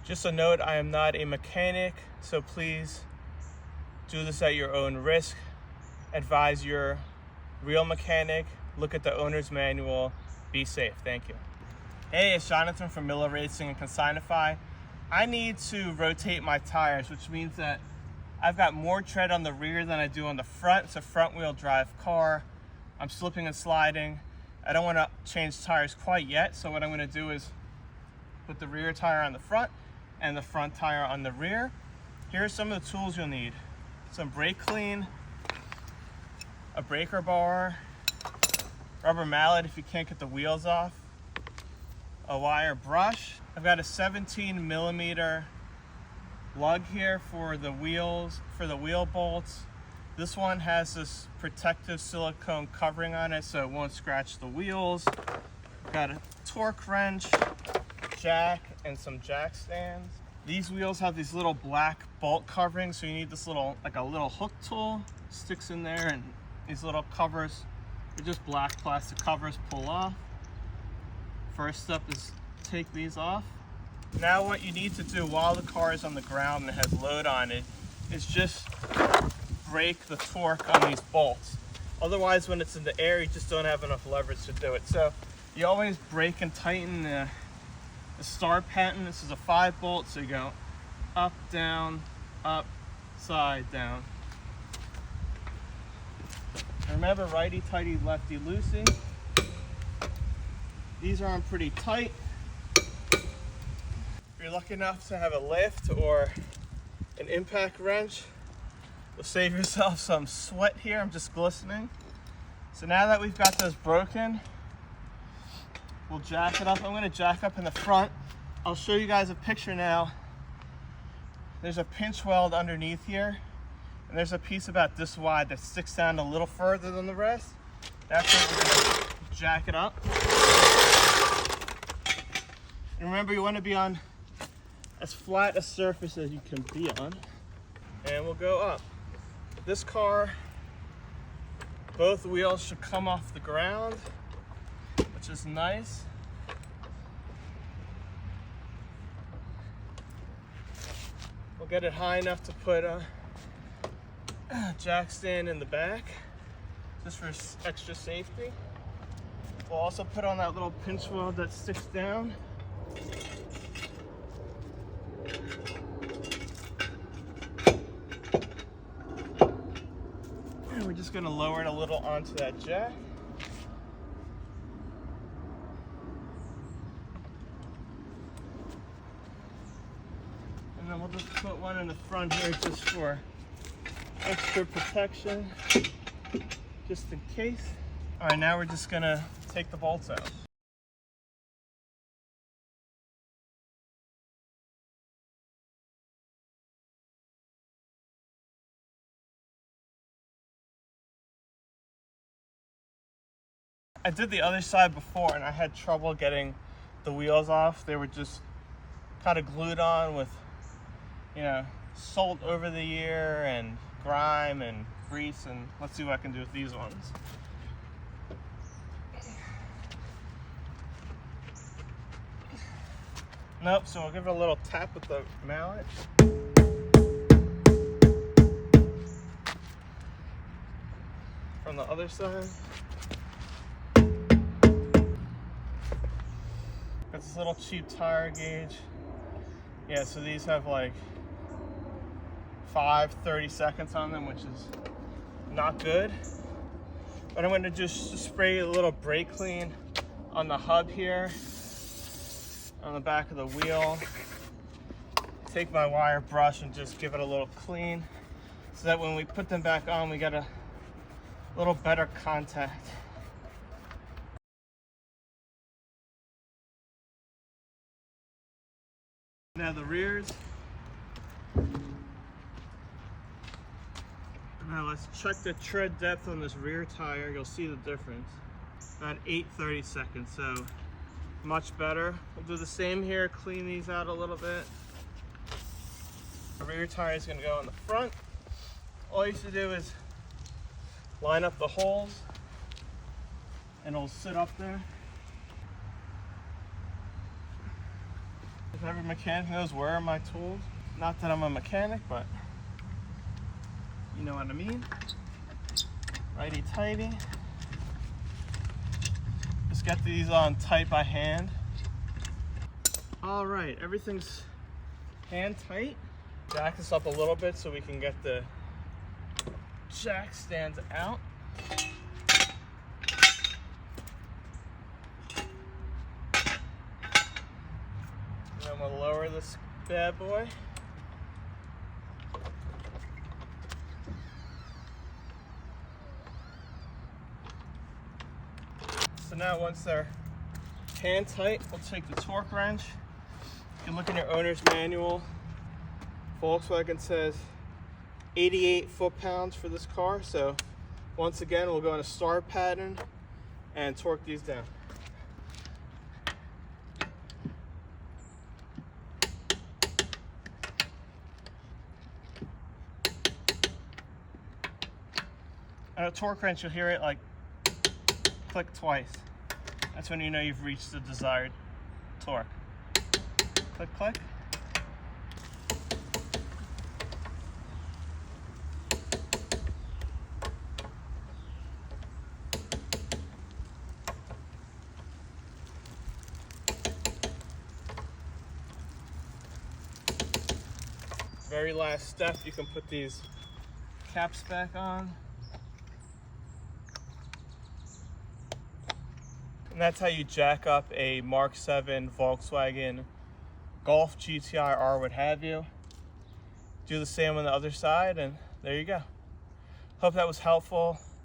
Just a note, I am not a mechanic, so please do this at your own risk. Advise your real mechanic, look at the owner's manual, be safe. Thank you. Hey, it's Jonathan from millaracing and Consignify. I need to rotate my tires, which means that I've got more tread on the rear than I do on the front. It's a front wheel drive car. I'm slipping and sliding. I don't want to change tires quite yet, so what I'm going to do is put the rear tire on the front and the front tire on the rear. Here are some of the tools you'll need. Some brake clean, a breaker bar, rubber mallet if you can't get the wheels off, a wire brush. I've got a 17 millimeter lug here for the wheels, for the wheel bolts. This one has this protective silicone covering on it so it won't scratch the wheels. Got a torque wrench, jack, and some jack stands. These wheels have these little black bolt coverings, so you need this little, like a little hook tool, sticks in there, and these little covers, they're just black plastic covers, pull off. First step is take these off. Now what you need to do while the car is on the ground and has load on it is just break the torque on these bolts. Otherwise, when it's in the air, you just don't have enough leverage to do it. So you always break and tighten the star pattern. This is a 5 bolt, so you go up, down, up, side, down. Remember, righty tighty, lefty loosey. These are on pretty tight. If you're lucky enough to have a lift or an impact wrench, you'll save yourself some sweat here. I'm just glistening. So now that we've got those broken, we'll jack it up. I'm going to jack up in the front. I'll show you guys a picture now. There's a pinch weld underneath here, and there's a piece about this wide that sticks down a little further than the rest. That's what we're going to jack it up. And remember, you want to be on as flat a surface as you can be on. And we'll go up. This car, both wheels should come off the ground, which is nice. We'll get it high enough to put a jack stand in the back, just for extra safety. We'll also put on that little pinch weld that sticks down. And we're just going to lower it a little onto that jack. And then we'll just put one in the front here just for extra protection, just in case. All right, now we're just gonna take the bolts out. I did the other side before and I had trouble getting the wheels off. They were just kind of glued on with, you know, salt over the year and grime and grease, and let's see what I can do with these ones. Nope, so we'll give it a little tap with the mallet. From the other side. Got this little cheap tire gauge. Yeah, so these have like 30 seconds on them, which is not good. But I'm going to just spray a little brake clean on the hub here, on the back of the wheel. Take my wire brush and just give it a little clean so that when we put them back on, we get a little better contact. Now the rears. Now let's check the tread depth on this rear tire. You'll see the difference. About 8/30 seconds, so much better. We'll do the same here, clean these out a little bit. The rear tire is going to go in the front. All you have to do is line up the holes and it'll sit up there. Every mechanic knows where are my tools. Not that I'm a mechanic, but you know what I mean. Righty tighty. Just get these on tight by hand. All right, everything's hand tight. Jack this up a little bit so we can get the jack stands out. And then we'll lower this bad boy. So now once they're hand tight, we'll take the torque wrench. You can look in your owner's manual. Volkswagen says 88 foot-pounds for this car. So once again, we'll go in a star pattern and torque these down. And a torque wrench, you'll hear it like click twice. That's when you know you've reached the desired torque. Click, click. Very last step, you can put these caps back on. And that's how you jack up a Mark 7 Volkswagen Golf, GTI, or what have you. Do the same on the other side, and there you go. Hope that was helpful.